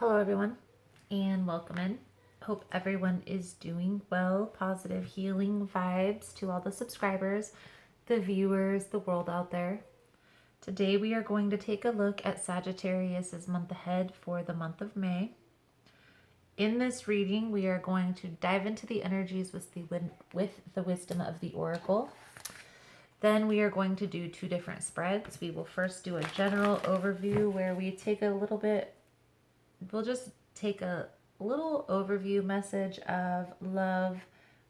Hello everyone and welcome in. Hope everyone is doing well. Positive healing vibes to all the subscribers, the viewers, the world out there. Today we are going to take a look at Sagittarius's month ahead for the month of May. In this reading, we are going to dive into the energies with the wisdom of the oracle. Then we are going to do two different spreads. We will first do a general overview where we take a little bit we'll just take a little overview message of love,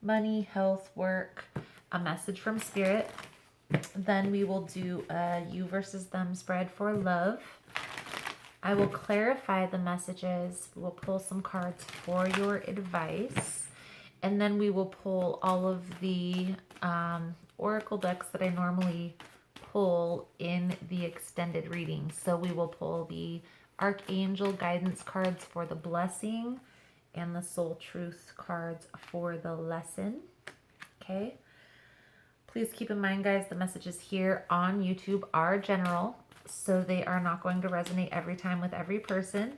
money, health, work, a message from spirit. Then we will do a you versus them spread for love. I will clarify the messages. We'll pull some cards for your advice. And then we will pull all of the oracle decks that I normally pull in the extended reading. So we will pull the Archangel guidance cards for the blessing and the soul truth cards for the lesson. Okay. Please keep in mind, guys, the messages here on YouTube are general, so they are not going to resonate every time with every person.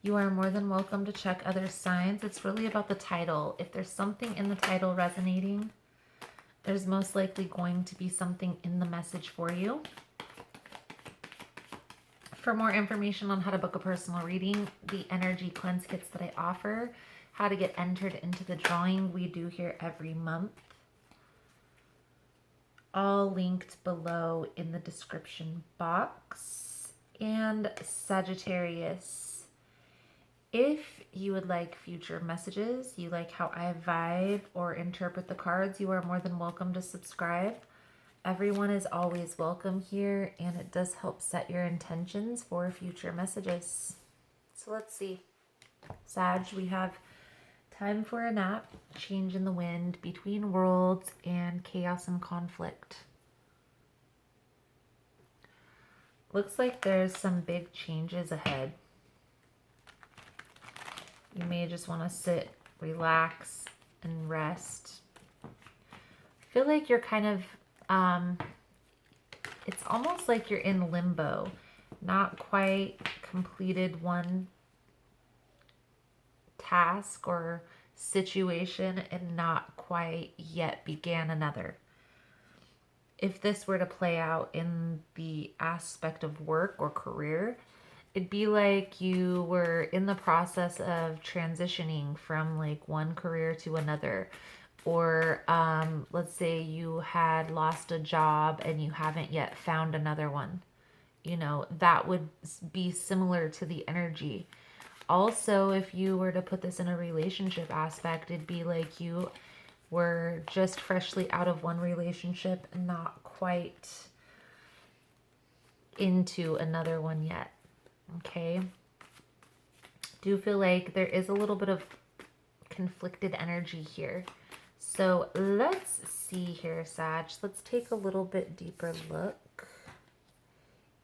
You are more than welcome to check other signs. It's really about the title. If there's something in the title resonating, there's most likely going to be something in the message for you. For more information on how to book a personal reading, the energy cleanse kits that I offer, how to get entered into the drawing we do here every month, all linked below in the description box. And Sagittarius, if you would like future messages, you like how I vibe or interpret the cards, you are more than welcome to subscribe. Everyone is always welcome here, and it does help set your intentions for future messages. So let's see. Sag, we have time for a nap, change in the wind, between worlds, and chaos and conflict. Looks like there's some big changes ahead. You may just want to sit, relax, and rest. I feel like you're kind of it's almost like you're in limbo, not quite completed one task or situation and not quite yet began another. If this were to play out in the aspect of work or career, it'd be like you were in the process of transitioning from like one career to another. Or let's say you had lost a job and you haven't yet found another one. You know, that would be similar to the energy. Also, if you were to put this in a relationship aspect, it'd be like you were just freshly out of one relationship and not quite into another one yet. Okay? Do feel like there is a little bit of conflicted energy here. So let's see here, Sag. Let's take a little bit deeper look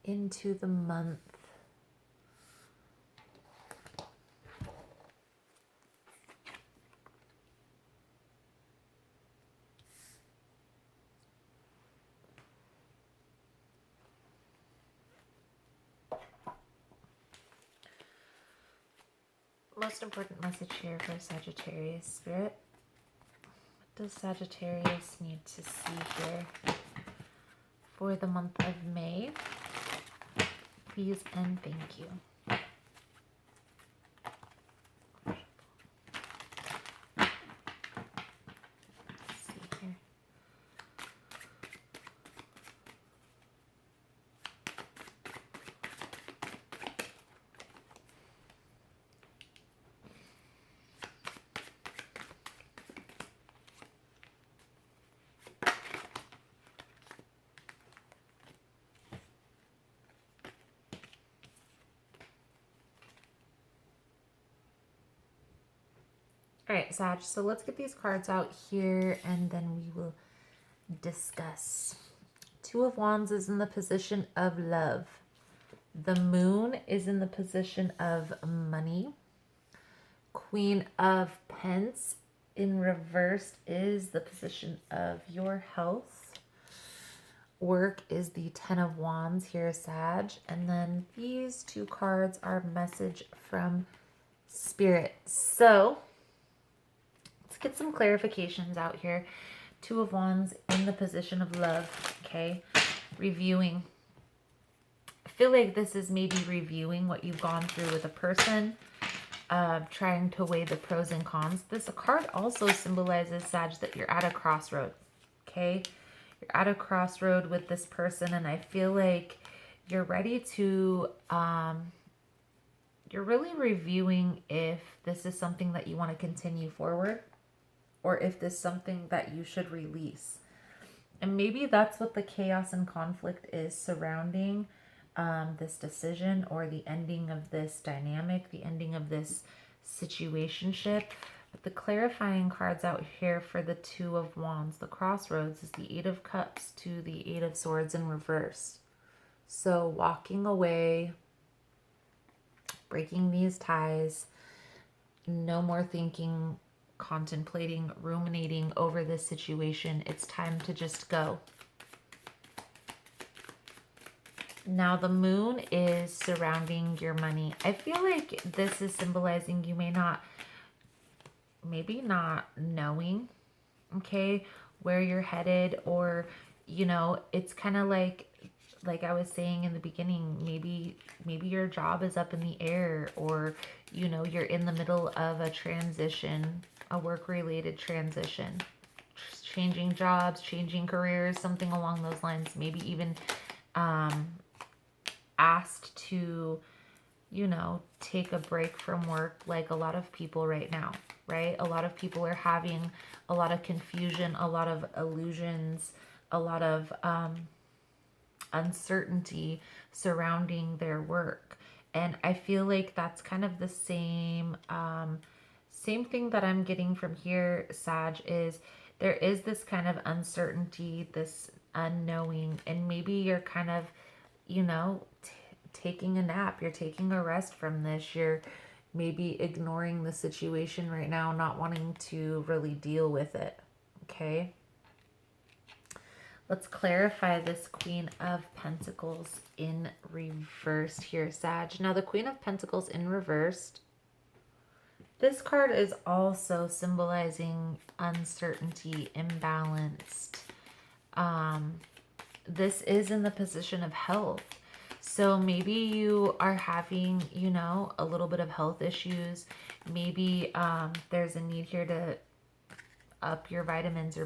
into the month. Most important message here for Sagittarius Spirit. Does Sagittarius need to see here for the month of May? Please and thank you. Let's see here. All right, Sag, so let's get these cards out here and then we will discuss. Two of Wands is in the position of love. The Moon is in the position of money. Queen of Pence in reverse is the position of your health. Work is the Ten of Wands here, Sag. And then these two cards are message from Spirit. So let's get some clarifications out here. Two of Wands in the position of love. Okay. Reviewing. I feel like this is maybe reviewing what you've gone through with a person, trying to weigh the pros and cons. This card also symbolizes, Sag, that you're at a crossroad. Okay. You're at a crossroad with this person, and I feel like you're ready to, you're really reviewing if this is something that you want to continue forward or if this is something that you should release. And maybe that's what the chaos and conflict is surrounding this decision or the ending of this dynamic, the ending of this situationship. But the clarifying cards out here for the Two of Wands, the crossroads, is the Eight of Cups to the Eight of Swords in reverse. So walking away, breaking these ties, no more thinking, contemplating, ruminating over this situation. It's time to just go. Now the moon is surrounding your money. I feel like this is symbolizing you maybe not knowing, okay, where you're headed, or, you know, it's kind of like I was saying in the beginning, maybe your job is up in the air, or, you know, you're in the middle of a transition, a work-related transition, changing jobs, changing careers, something along those lines. Maybe even asked to, you know, take a break from work, like a lot of people right now, right? A lot of people are having a lot of confusion, a lot of illusions, a lot of uncertainty surrounding their work. And I feel like that's kind of the same thing that I'm getting from here, Sag, is there is this kind of uncertainty, this unknowing, and maybe you're kind of, you know, taking a nap, you're taking a rest from this, you're maybe ignoring the situation right now, not wanting to really deal with it, okay? Let's clarify this Queen of Pentacles in reversed here, Sag. Now, the Queen of Pentacles in reversed, this card is also symbolizing uncertainty, imbalanced. This is in the position of health. So maybe you are having, you know, a little bit of health issues. Maybe there's a need here to up your vitamins or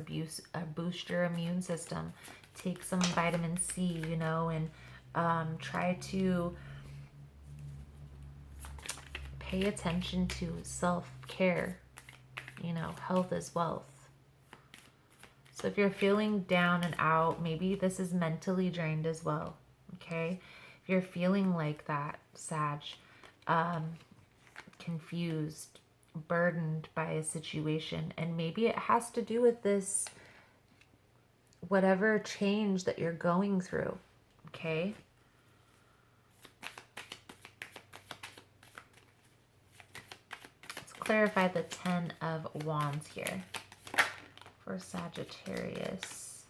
boost your immune system. Take some vitamin C, you know, and try to pay attention to self-care. You know, health is wealth. So if you're feeling down and out, maybe this is mentally drained as well, okay? If you're feeling like that, Sag, confused, burdened by a situation, and maybe it has to do with this, whatever change that you're going through, okay? Let's clarify the Ten of Wands here for Sagittarius.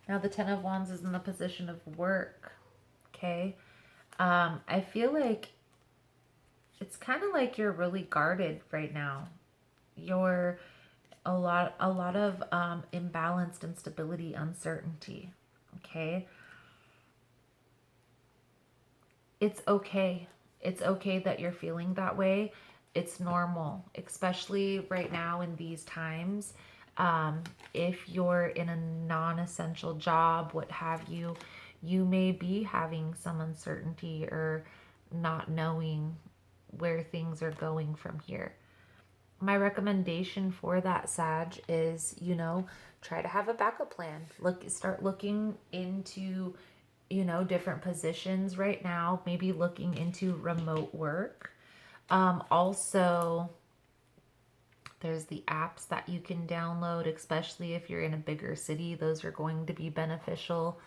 Now the Ten of Wands is in the position of work, okay? I feel like it's kind of like you're really guarded right now. You're a lot of imbalanced instability, uncertainty, okay? It's okay. It's okay that you're feeling that way. It's normal, especially right now in these times. If you're in a non-essential job, what have you, you may be having some uncertainty or not knowing where things are going from here. My recommendation for that, Sag, is, you know, try to have a backup plan. Start looking into, you know, different positions right now, maybe looking into remote work. Also, there's the apps that you can download, especially if you're in a bigger city. Those are going to be beneficial.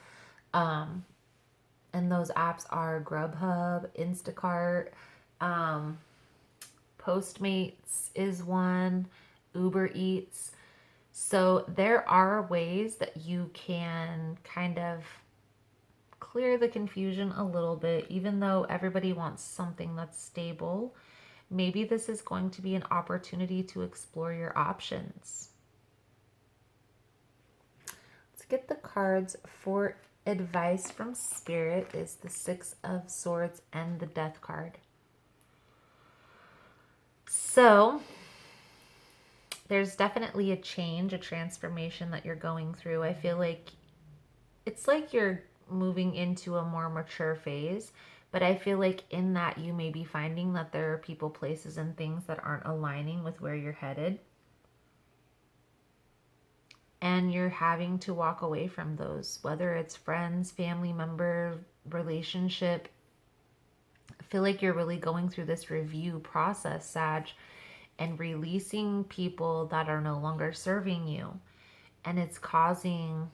And those apps are Grubhub, Instacart, Postmates is one, Uber Eats. So there are ways that you can kind of clear the confusion a little bit, even though everybody wants something that's stable. Maybe this is going to be an opportunity to explore your options. Let's get the cards for advice from Spirit. Is the Six of Swords and the Death card. So there's definitely a change, a transformation that you're going through. I feel like it's like you're moving into a more mature phase, but I feel like in that you may be finding that there are people, places, and things that aren't aligning with where you're headed. And you're having to walk away from those, whether it's friends, family member, relationship. I feel like you're really going through this review process, Sag, and releasing people that are no longer serving you. And it's causing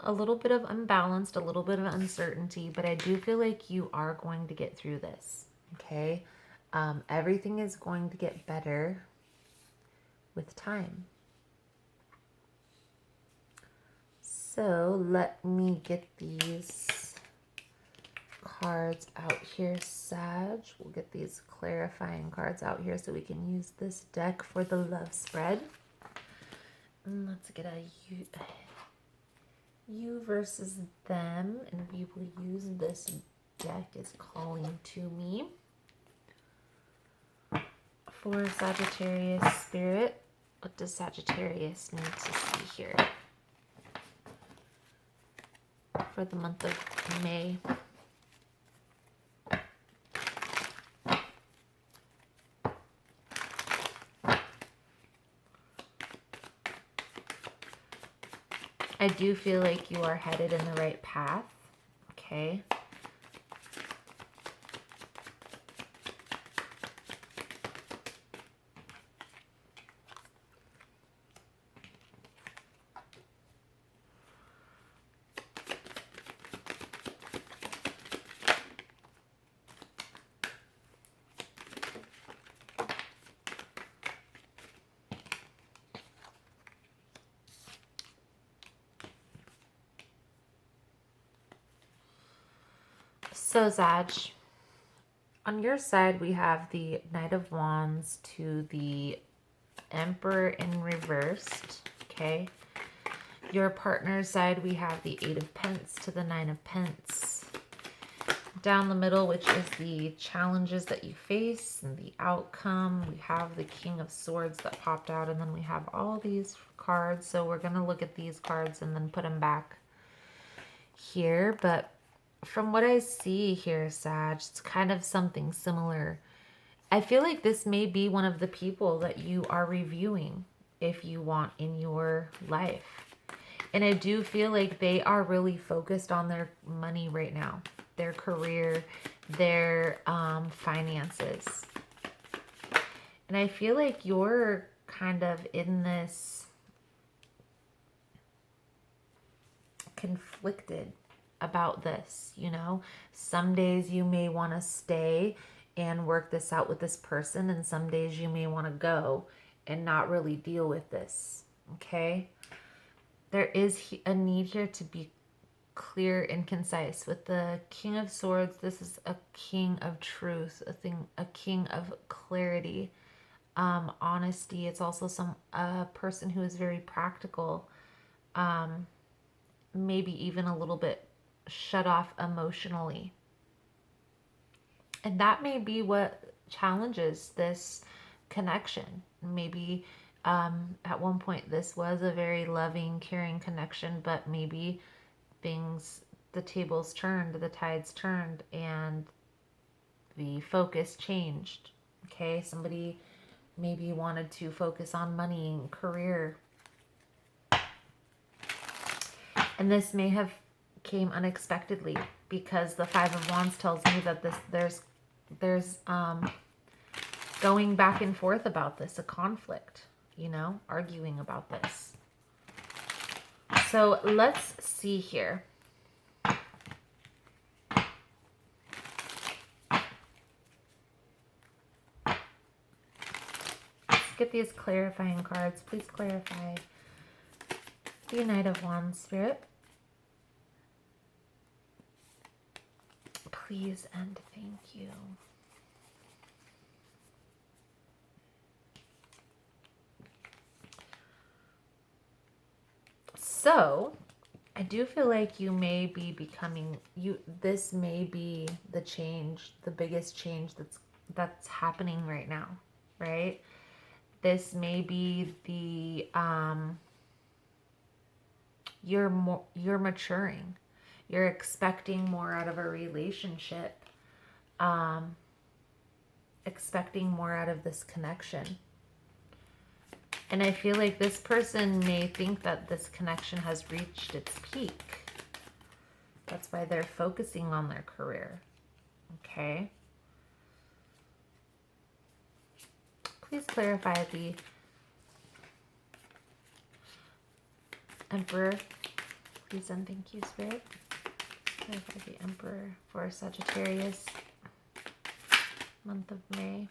a little bit of unbalanced, a little bit of uncertainty, but I do feel like you are going to get through this, okay? Everything is going to get better with time. So let me get these cards out here, Sag. We'll get these clarifying cards out here so we can use this deck for the love spread. And let's get a you versus them, and we will use this deck is calling to me. For Sagittarius Spirit, what does Sagittarius need to see here for the month of May? I do feel like you are headed in the right path, okay? So, Sag, on your side, we have the Knight of Wands to the Emperor in reversed, okay? Your partner's side, we have the Eight of Pence to the Nine of Pence. Down the middle, which is the challenges that you face and the outcome, we have the King of Swords that popped out, and then we have all these cards. So we're going to look at these cards and then put them back here, but from what I see here, Sag, it's kind of something similar. I feel like this may be one of the people that you are reviewing if you want in your life. And I do feel like they are really focused on their money right now, their career, their finances. And I feel like you're kind of in this conflicted about this, you know. Some days you may want to stay and work this out with this person, and some days you may want to go and not really deal with this, okay? There is a need here to be clear and concise. With the King of Swords, this is a king of truth, a king of clarity, honesty. It's also a person who is very practical, maybe even a little bit shut off emotionally. And that may be what challenges this connection. Maybe at one point this was a very loving, caring connection, but maybe the tables turned, the tides turned, and the focus changed. Okay, somebody maybe wanted to focus on money and career. And this may have came unexpectedly, because the Five of Wands tells me that there's going back and forth about this, a conflict, you know, arguing about this. So let's see here. Let's get these clarifying cards. Please clarify the Knight of Wands, Spirit. Please and thank you. So I do feel like you may be becoming this may be the change, the biggest change that's happening right now, right? This may be the you're maturing. You're expecting more out of a relationship. Expecting more out of this connection. And I feel like this person may think that this connection has reached its peak. That's why they're focusing on their career. Okay? Please clarify the Emperor. Please and thank you, Spirit. Clarify the Emperor for Sagittarius. Month of May.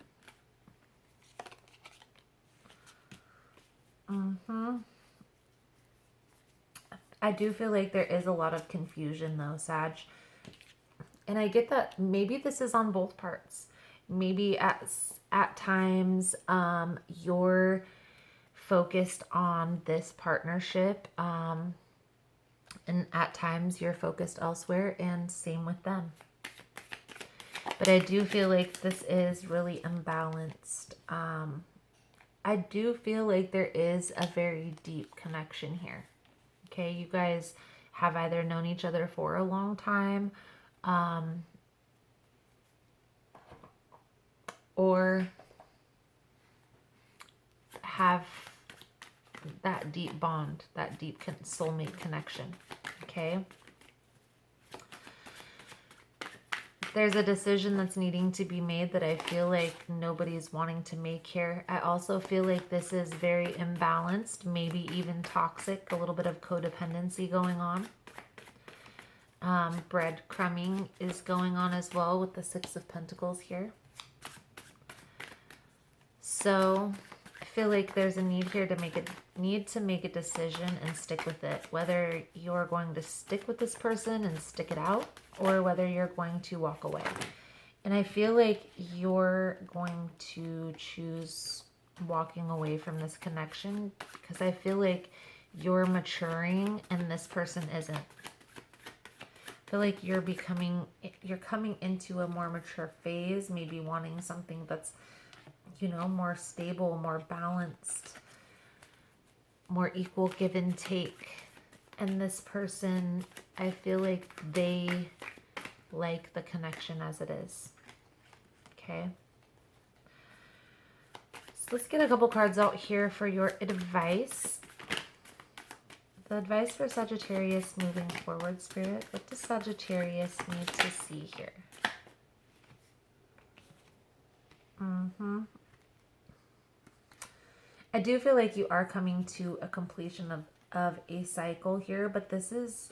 I do feel like there is a lot of confusion though, Sag. And I get that maybe this is on both parts. Maybe at times you're focused on this partnership and at times you're focused elsewhere, and same with them. But I do feel like this is really imbalanced. I do feel like there is a very deep connection here. Okay, you guys have either known each other for a long time, or have that deep bond, that deep soulmate connection. Okay. There's a decision that's needing to be made that I feel like nobody's wanting to make here. I also feel like this is very imbalanced, maybe even toxic, a little bit of codependency going on. Breadcrumbing is going on as well with the Six of Pentacles here. So I feel like there's a need here to make a decision and stick with it. Whether you're going to stick with this person and stick it out, or whether you're going to walk away. And I feel like you're going to choose walking away from this connection because I feel like you're maturing and this person isn't. I feel like you're coming into a more mature phase, maybe wanting something that's, you know, more stable, more balanced, more equal give and take. And this person, I feel like they like the connection as it is. Okay. So let's get a couple cards out here for your advice. The advice for Sagittarius moving forward, Spirit. What does Sagittarius need to see here? I do feel like you are coming to a completion of a cycle here, but this is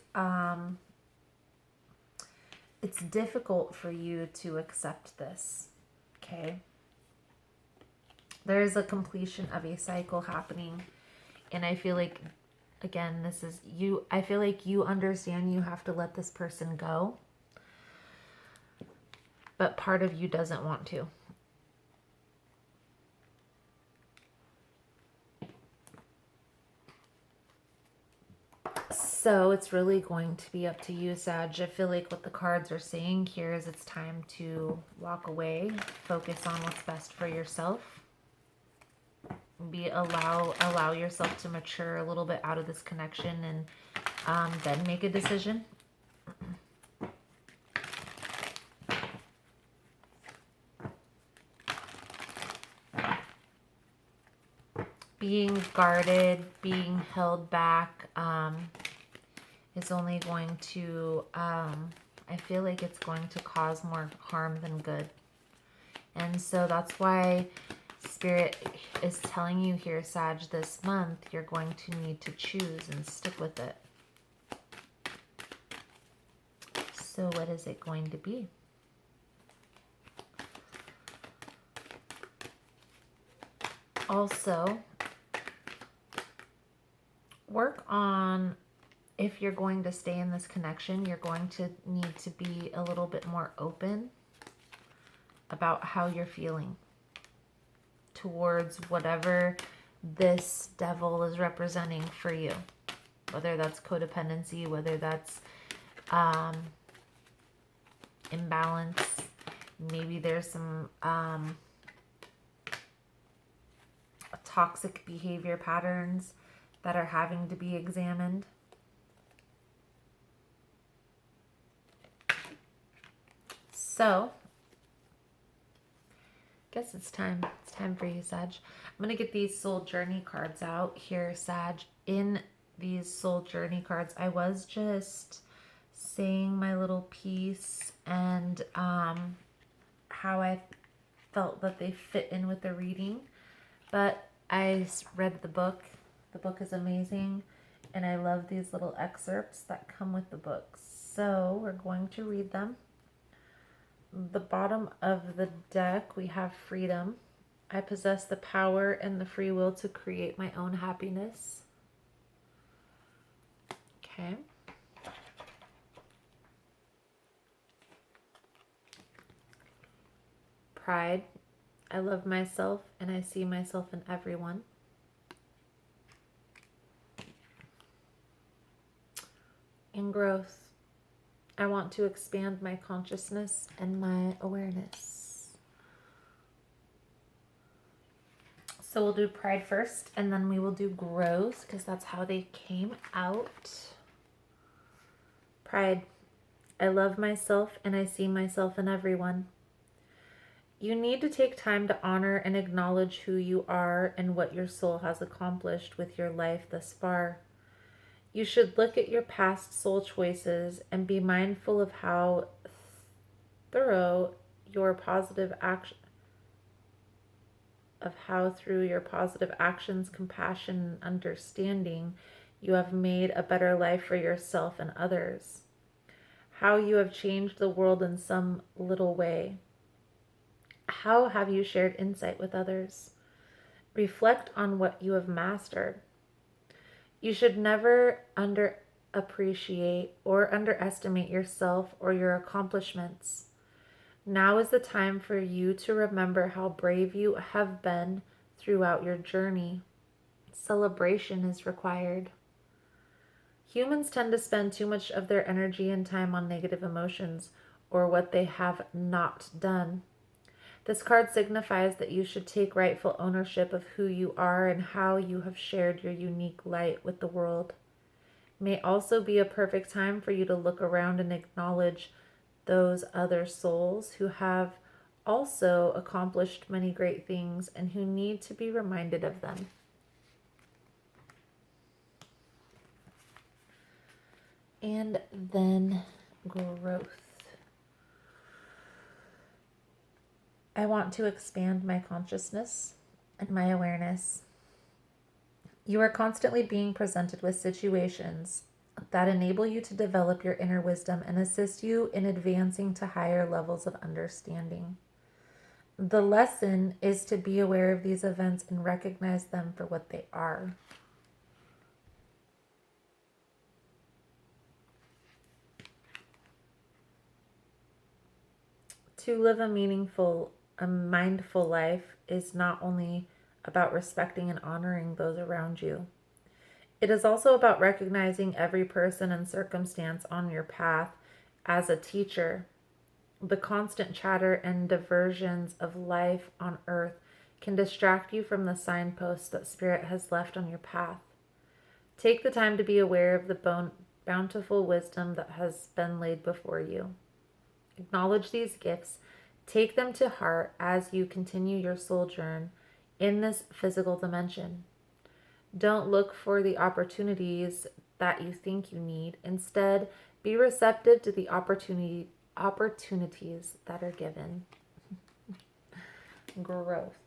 it's difficult for you to accept this. Okay, there is a completion of a cycle happening, and I feel like, again, this is you. I feel like you understand you have to let this person go, but part of you doesn't want to. So it's really going to be up to you, Sag. I feel like what the cards are saying here is it's time to walk away, focus on what's best for yourself. Allow yourself to mature a little bit out of this connection, and then make a decision. Being guarded, being held back, is only going to, I feel like it's going to cause more harm than good. And so that's why Spirit is telling you here, Sag, this month, you're going to need to choose and stick with it. So what is it going to be? Also, work on, if you're going to stay in this connection, you're going to need to be a little bit more open about how you're feeling towards whatever this devil is representing for you. whether that's codependency, whether that's imbalance. Maybe there's some toxic behavior patterns that are having to be examined. So, I guess it's time. It's time for you, Sag. I'm going to get these soul journey cards out here, Sag. In these soul journey cards, I was just saying my little piece and how I felt that they fit in with the reading. But I read the book. The book is amazing. And I love these little excerpts that come with the book. So we're going to read them. The bottom of the deck, we have freedom. I possess the power and the free will to create my own happiness. Okay. Pride. I love myself and I see myself in everyone. And growth. I want to expand my consciousness and my awareness. So we'll do pride first, and then we will do growth, because that's how they came out. Pride. I love myself and I see myself in everyone. You need to take time to honor and acknowledge who you are and what your soul has accomplished with your life thus far. You should look at your past soul choices and be mindful of how through your positive actions, compassion, and understanding, you have made a better life for yourself and others. How you have changed the world in some little way. How have you shared insight with others? Reflect on what you have mastered. You should never underappreciate or underestimate yourself or your accomplishments. Now is the time for you to remember how brave you have been throughout your journey. Celebration is required. Humans tend to spend too much of their energy and time on negative emotions or what they have not done. This card signifies that you should take rightful ownership of who you are and how you have shared your unique light with the world. It may also be a perfect time for you to look around and acknowledge those other souls who have also accomplished many great things and who need to be reminded of them. And then growth. I want to expand my consciousness and my awareness. You are constantly being presented with situations that enable you to develop your inner wisdom and assist you in advancing to higher levels of understanding. The lesson is to be aware of these events and recognize them for what they are. To live a mindful life is not only about respecting and honoring those around you. It is also about recognizing every person and circumstance on your path as a teacher. The constant chatter and diversions of life on earth can distract you from the signposts that Spirit has left on your path. Take the time to be aware of the bountiful wisdom that has been laid before you. Acknowledge these gifts. Take them to heart as you continue your sojourn in this physical dimension. Don't look for the opportunities that you think you need. Instead, be receptive to the opportunities that are given. Growth.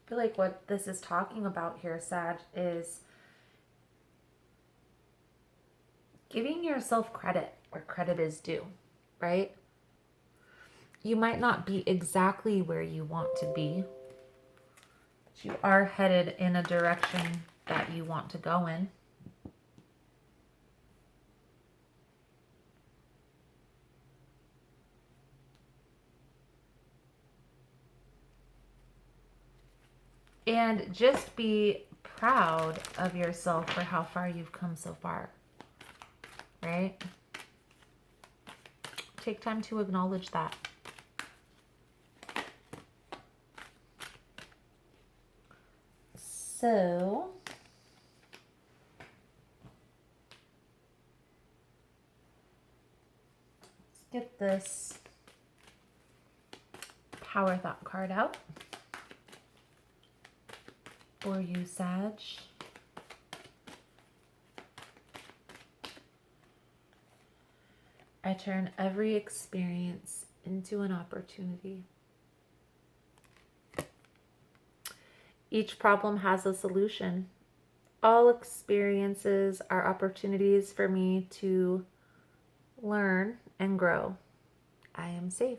I feel like what this is talking about here, Sag, is giving yourself credit where credit is due, right? You might not be exactly where you want to be, but you are headed in a direction that you want to go in. And just be proud of yourself for how far you've come so far, right? Take time to acknowledge that. So, let's get this Power Thought card out for you, Sag. I turn every experience into an opportunity. Each problem has a solution. All experiences are opportunities for me to learn and grow. I am safe.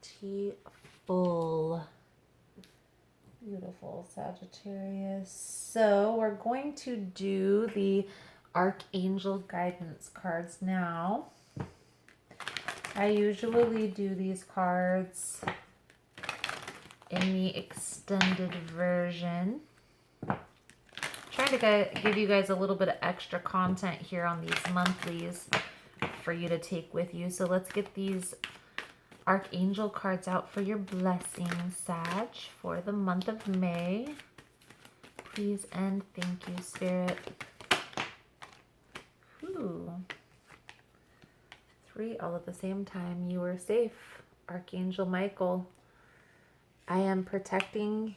Beautiful. Beautiful, Sagittarius. So we're going to do the Archangel guidance cards now. I usually do these cards in the extended version. Trying to give you guys a little bit of extra content here on these monthlies for you to take with you. So let's get these Archangel cards out for your blessings, Sag, for the month of May. Please and thank you, Spirit. Ooh. 3 all at the same time. You are safe. Archangel Michael, I am protecting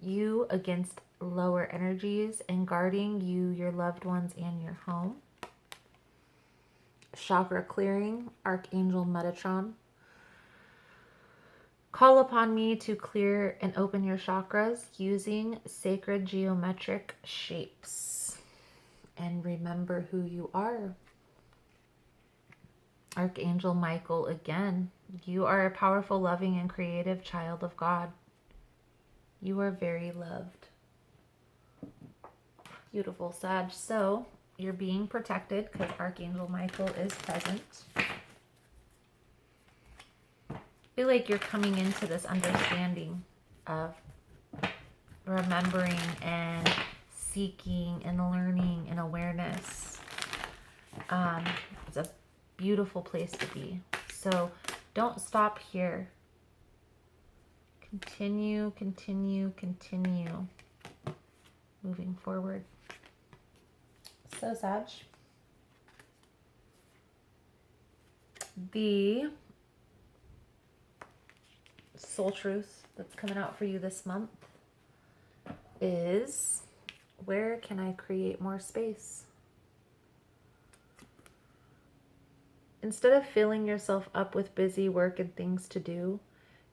you against lower energies and guarding you, your loved ones, and your home. Chakra clearing, Archangel Metatron. Call upon me to clear and open your chakras using sacred geometric shapes. And remember who you are. Archangel Michael again. You are a powerful, loving, and creative child of God. You are very loved. Beautiful, Sag. So you're being protected because Archangel Michael is present. I feel like you're coming into this understanding of remembering and seeking and learning and awareness. It's a beautiful place to be. So don't stop here. Continue, continue, continue moving forward. So, Sag, the soul truth that's coming out for you this month is, where can I create more space? Instead of filling yourself up with busy work and things to do,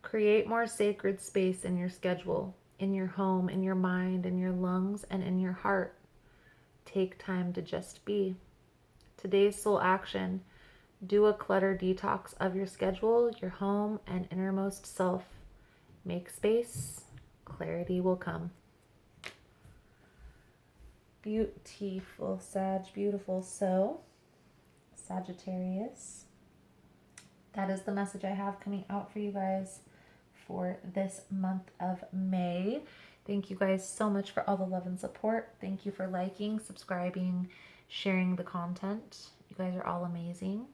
create more sacred space in your schedule, in your home, in your mind, in your lungs, and in your heart. Take time to just be. Today's soul action: do a clutter detox of your schedule, your home, and innermost self. Make space. Clarity will come. Beautiful, Sag. Beautiful. So, Sagittarius, that is the message I have coming out for you guys for this month of May. Thank you guys so much for all the love and support. Thank you for liking, subscribing, sharing the content. You guys are all amazing.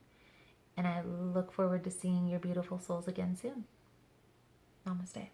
And I look forward to seeing your beautiful souls again soon. Namaste.